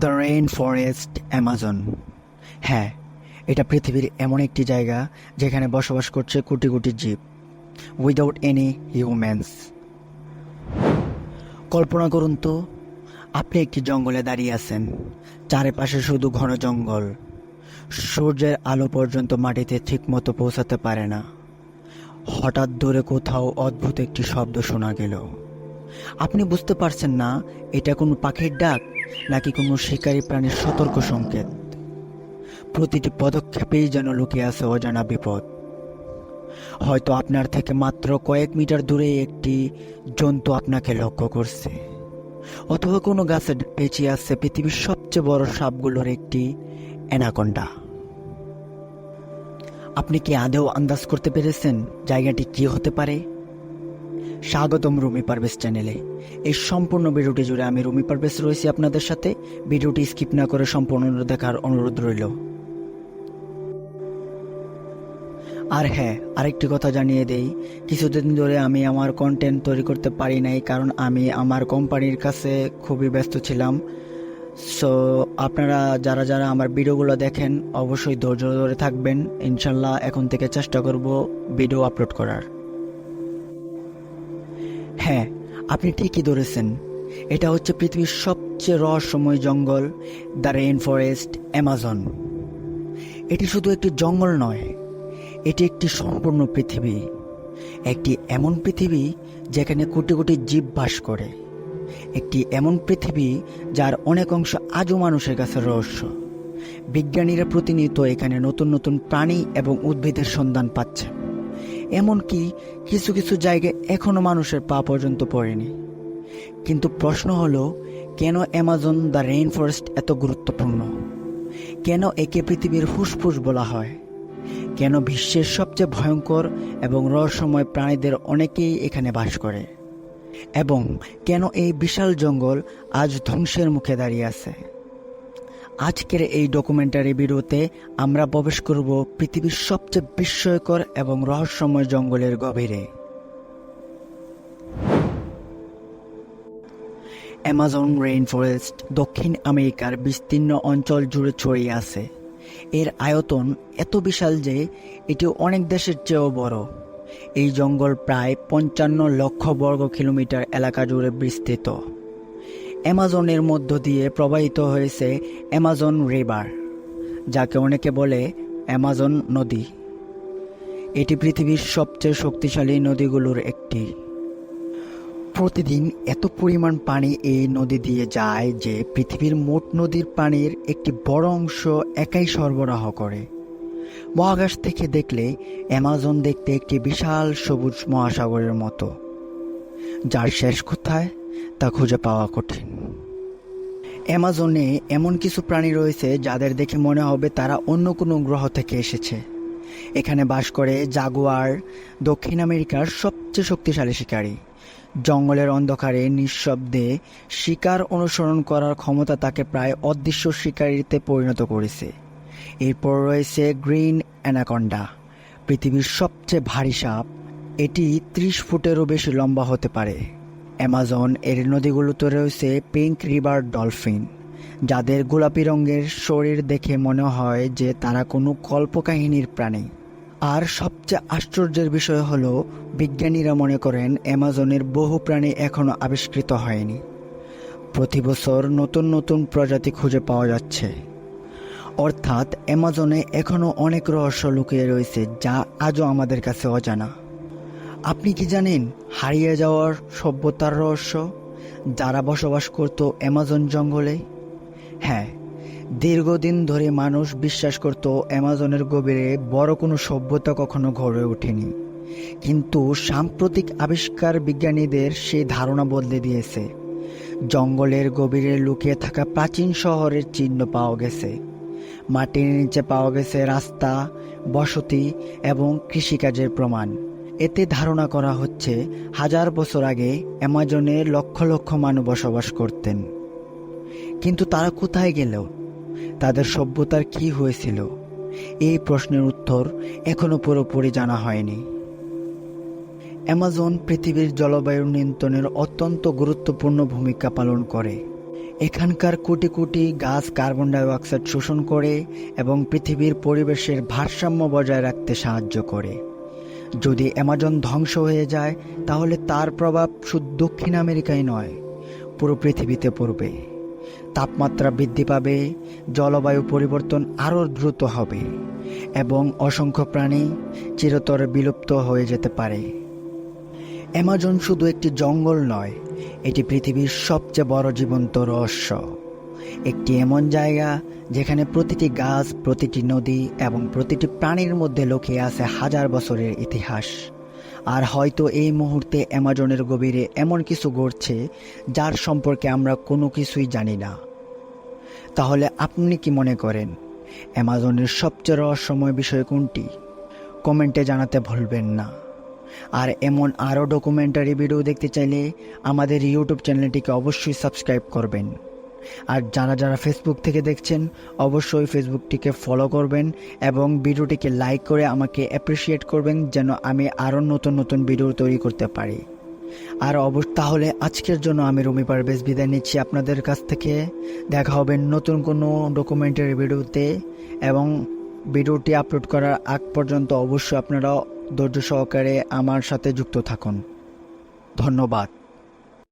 The rain forest Amazon. হ্যাঁ, এটা পৃথিবীর এমন একটি জায়গা যেখানে বসবাস করছে কোটি কোটি জীব, উইদাউট এনি হিউম্যানস। কল্পনা করুন তো, আপনি একটি জঙ্গলে দাঁড়িয়ে আছেন, চারপাশে শুধু ঘন জঙ্গল। সূর্যের আলো পর্যন্ত মাটিতে ঠিকমতো পৌঁছাতে পারে না। হঠাৎ দূরে কোথাও অদ্ভুত একটি শব্দ শোনা গেল। আপনি বুঝতে পারছেন না এটা কোনো পাখির ডাক নাকি কোনো শিকারী প্রাণীর সতর্ক সংকেত। প্রতিটি পদক্ষেপেই যেন লুকিয়ে আছে অজানা বিপদ। হয়তো আপনার থেকে মাত্র কয়েক মিটার দূরে একটি জন্তু আপনাকে লক্ষ্য করছে, অথবা কোনো গাছে পেঁচিয়ে আছে পৃথিবীর সবচেয়ে বড় সাপগুলোর একটি অ্যানাকোন্ডা। আপনি কি আদৌ আন্দাজ করতে পেরেছেন জায়গাটি কি হতে পারে? স্বাগতম রুমি পারভেজ চ্যানেলে। এই সম্পূর্ণ ভিডিওটি জুড়ে আমি রুমি পারভেজ রয়েছি আপনাদের সাথে। ভিডিওটি স্কিপ না করে সম্পূর্ণ দেখার অনুরোধ রইল। আর হ্যাঁ, আরেকটি কথা জানিয়ে দেই, কিছুদিন ধরে আমি আমার কন্টেন্ট তৈরি করতে পারি নাই, কারণ আমি আমার কোম্পানির কাছে খুবই ব্যস্ত ছিলাম। সো আপনারা যারা যারা আমার ভিডিওগুলো দেখেন অবশ্যই ধৈর্য ধরে থাকবেন। ইনশাল্লাহ এখন থেকে চেষ্টা করব ভিডিও আপলোড করার। হ্যাঁ, আপনি ঠিকই ধরেছেন, এটা হচ্ছে পৃথিবীর সবচেয়ে রহস্যময় জঙ্গল, দ্য রেইন ফরেস্ট অ্যামাজন। এটি শুধু একটি জঙ্গল নয়, এটি একটি সম্পূর্ণ পৃথিবী। একটি এমন পৃথিবী যেখানে কোটি কোটি জীব বাস করে। একটি এমন পৃথিবী যার অনেক অংশ আজও মানুষের কাছে রহস্য। বিজ্ঞানীরা প্রতিনিয়ত এখানে নতুন নতুন প্রাণী এবং উদ্ভিদের সন্ধান পাচ্ছে। এমনকি কিছু কিছু জায়গায় এখনো মানুষের পা পর্যন্ত পড়েনি। কিন্তু প্রশ্ন হলো, কেন অ্যামাজন দ্য রেইন ফরেস্ট এত গুরুত্বপূর্ণ? কেন একে পৃথিবীর ফুসফুস বলা হয়? কেন বিশ্বের সবচেয়ে ভয়ঙ্কর এবং রহস্যময় প্রাণীদের অনেকেই এখানে বাস করে? এবং কেন এই বিশাল জঙ্গল আজ ধ্বংসের মুখে দাঁড়িয়ে আছে? আজকের এই ডকুমেন্টারি ভিডিওতে আমরা প্রবেশ করব পৃথিবীর সবচেয়ে বিস্ময়কর এবং রহস্যময় জঙ্গলের গভীরে। অ্যামাজন রেইন ফরেস্ট দক্ষিণ আমেরিকার বিস্তীর্ণ অঞ্চল জুড়ে ছড়িয়ে আছে। এর আয়তন এত বিশাল যে এটি অনেক দেশের চেয়েও বড়। এই জঙ্গল প্রায় 55 লক্ষ বর্গ কিলোমিটার এলাকা জুড়ে বিস্তৃত। অ্যামাজনের মধ্য দিয়ে প্রবাহিত হয়েছে অ্যামাজন রিভার, যাকে অনেকে বলে অ্যামাজন নদী। এটি পৃথিবীর সবচেয়ে শক্তিশালী নদীগুলোর একটি। প্রতিদিন এত পরিমাণ পানি এই নদী দিয়ে যায় যে পৃথিবীর মোট নদীর পানির একটি বড় অংশ একাই সরবরাহ করে। মহাকাশ থেকে দেখলে অ্যামাজন দেখতে একটি বিশাল সবুজ মহাসাগরের মতো, যার শেষ কোথায় তা খুঁজে পাওয়া কঠিন। অ্যামাজনে এমন কিছু প্রাণী রয়েছে যাদের দেখে মনে হবে তারা অন্য কোনো গ্রহ থেকে এসেছে। এখানে বাস করে জাগুয়ার, দক্ষিণ আমেরিকার সবচেয়ে শক্তিশালী শিকারী। জঙ্গলের অন্ধকারে নিঃশব্দে শিকার অনুসরণ করার ক্ষমতা তাকে প্রায় অদৃশ্য শিকারীতে পরিণত করেছে। এরপর রয়েছে গ্রিন অ্যানাকোন্ডা, পৃথিবীর সবচেয়ে ভারী সাপ। এটি 30 ফুটেরও বেশি লম্বা হতে পারে। অ্যামাজন এর নদীগুলোতে রয়েছে পিঙ্ক রিভার ডলফিন, যাদের গোলাপি রঙের শরীর দেখে মনে হয় যে তারা কোনো কল্পকাহিনীর প্রাণী। আর সবচেয়ে আশ্চর্যের বিষয় হলো, বিজ্ঞানীরা মনে করেন অ্যামাজনের বহু প্রাণী এখনও আবিষ্কৃত হয়নি। প্রতি বছর নতুন নতুন প্রজাতি খুঁজে পাওয়া যাচ্ছে। অর্থাৎ অ্যামাজনে এখনও অনেক রহস্য লুকিয়ে রয়েছে যা আজও আমাদের কাছে অজানা। আপনি কি জানেন হারিয়ে যাওয়ার সভ্যতার রহস্য, যারা বসবাস করত অ্যামাজন জঙ্গলে? হ্যাঁ, দীর্ঘদিন ধরে মানুষ বিশ্বাস করত অ্যামাজনের গভীরে বড় কোনো সভ্যতা কখনো গড়ে ওঠেনি। কিন্তু সাম্প্রতিক আবিষ্কার বিজ্ঞানীদের সেই ধারণা বদলে দিয়েছে। জঙ্গলের গভীরে লুকিয়ে থাকা প্রাচীন শহরের চিহ্ন পাওয়া গেছে। মাটির নিচে পাওয়া গেছে রাস্তা, বসতি এবং কৃষিকাজের প্রমাণ। এতে ধারণা করা হচ্ছে 1000 বছর আগে অ্যামাজনে লক্ষ লক্ষ মানুষ বসবাস করতেন। কিন্তু তারা কোথায় গেল? তাদের সভ্যতার কি হয়েছিল? এই প্রশ্নের উত্তর এখনো পুরোপুরি জানা হয়নি। অ্যামাজন পৃথিবীর জলবায়ু নিয়ন্ত্রণের অত্যন্ত গুরুত্বপূর্ণ ভূমিকা পালন করে। এখানকার কোটি কোটি গাছ কার্বন ডাই অক্সাইড শোষণ করে এবং পৃথিবীর পরিবেশের ভারসাম্য বজায় রাখতে সাহায্য করে। যদি অ্যামাজন ধ্বংস হয়ে যায় তাহলে তার প্রভাব শুধু দক্ষিণ আমেরিকায় নয়, পুরো পৃথিবীতে পড়বে। তাপমাত্রা বৃদ্ধি পাবে, জলবায়ু পরিবর্তন আরও দ্রুত হবে এবং অসংখ্য প্রাণী চিরতরে বিলুপ্ত হয়ে যেতে পারে। অ্যামাজন শুধু একটি জঙ্গল নয়, এটি পৃথিবীর সবচেয়ে বড় জীবন্ত রহস্য। একটি এমন জায়গা যেখানে প্রতিটি গাছ, প্রতিটি নদী এবং প্রতিটি প্রাণীর মধ্যে লুকিয়ে আছে হাজার বছরের ইতিহাস। আর হয়তো এই মুহূর্তে অ্যামাজনের গভীরে এমন কিছু ঘটছে যার সম্পর্কে আমরা কোনো কিছুই জানি না। তাহলে আপনি কি মনে করেন অ্যামাজনের সবচেয়ে রহস্যময় বিষয় কোনটি? কমেন্টে জানাতে ভুলবেন না। আর এমন আরও ডকুমেন্টারি ভিডিও দেখতে চাইলে আমাদের ইউটিউব চ্যানেলটিকে অবশ্যই সাবস্ক্রাইব করবেন। আর যারা যারা ফেসবুক থেকে দেখছেন অবশ্যই ফেসবুকটিকে ফলো করবেন এবং ভিডিওটিকে লাইক করে আমাকে অ্যাপ্রিসিয়েট করবেন, যেন আমি আরও নতুন নতুন ভিডিও তৈরি করতে পারি। আর তাহলে আজকের জন্য আমি রুমি পারভেজ বিদায় নিচ্ছি আপনাদের কাছ থেকে। দেখা হবে নতুন কোনো ডকুমেন্টারি ভিডিওতে, এবং ভিডিওটি আপলোড করার আগ পর্যন্ত অবশ্যই আপনারা ধৈর্য সহকারে আমার সাথে যুক্ত থাকুন। ধন্যবাদ।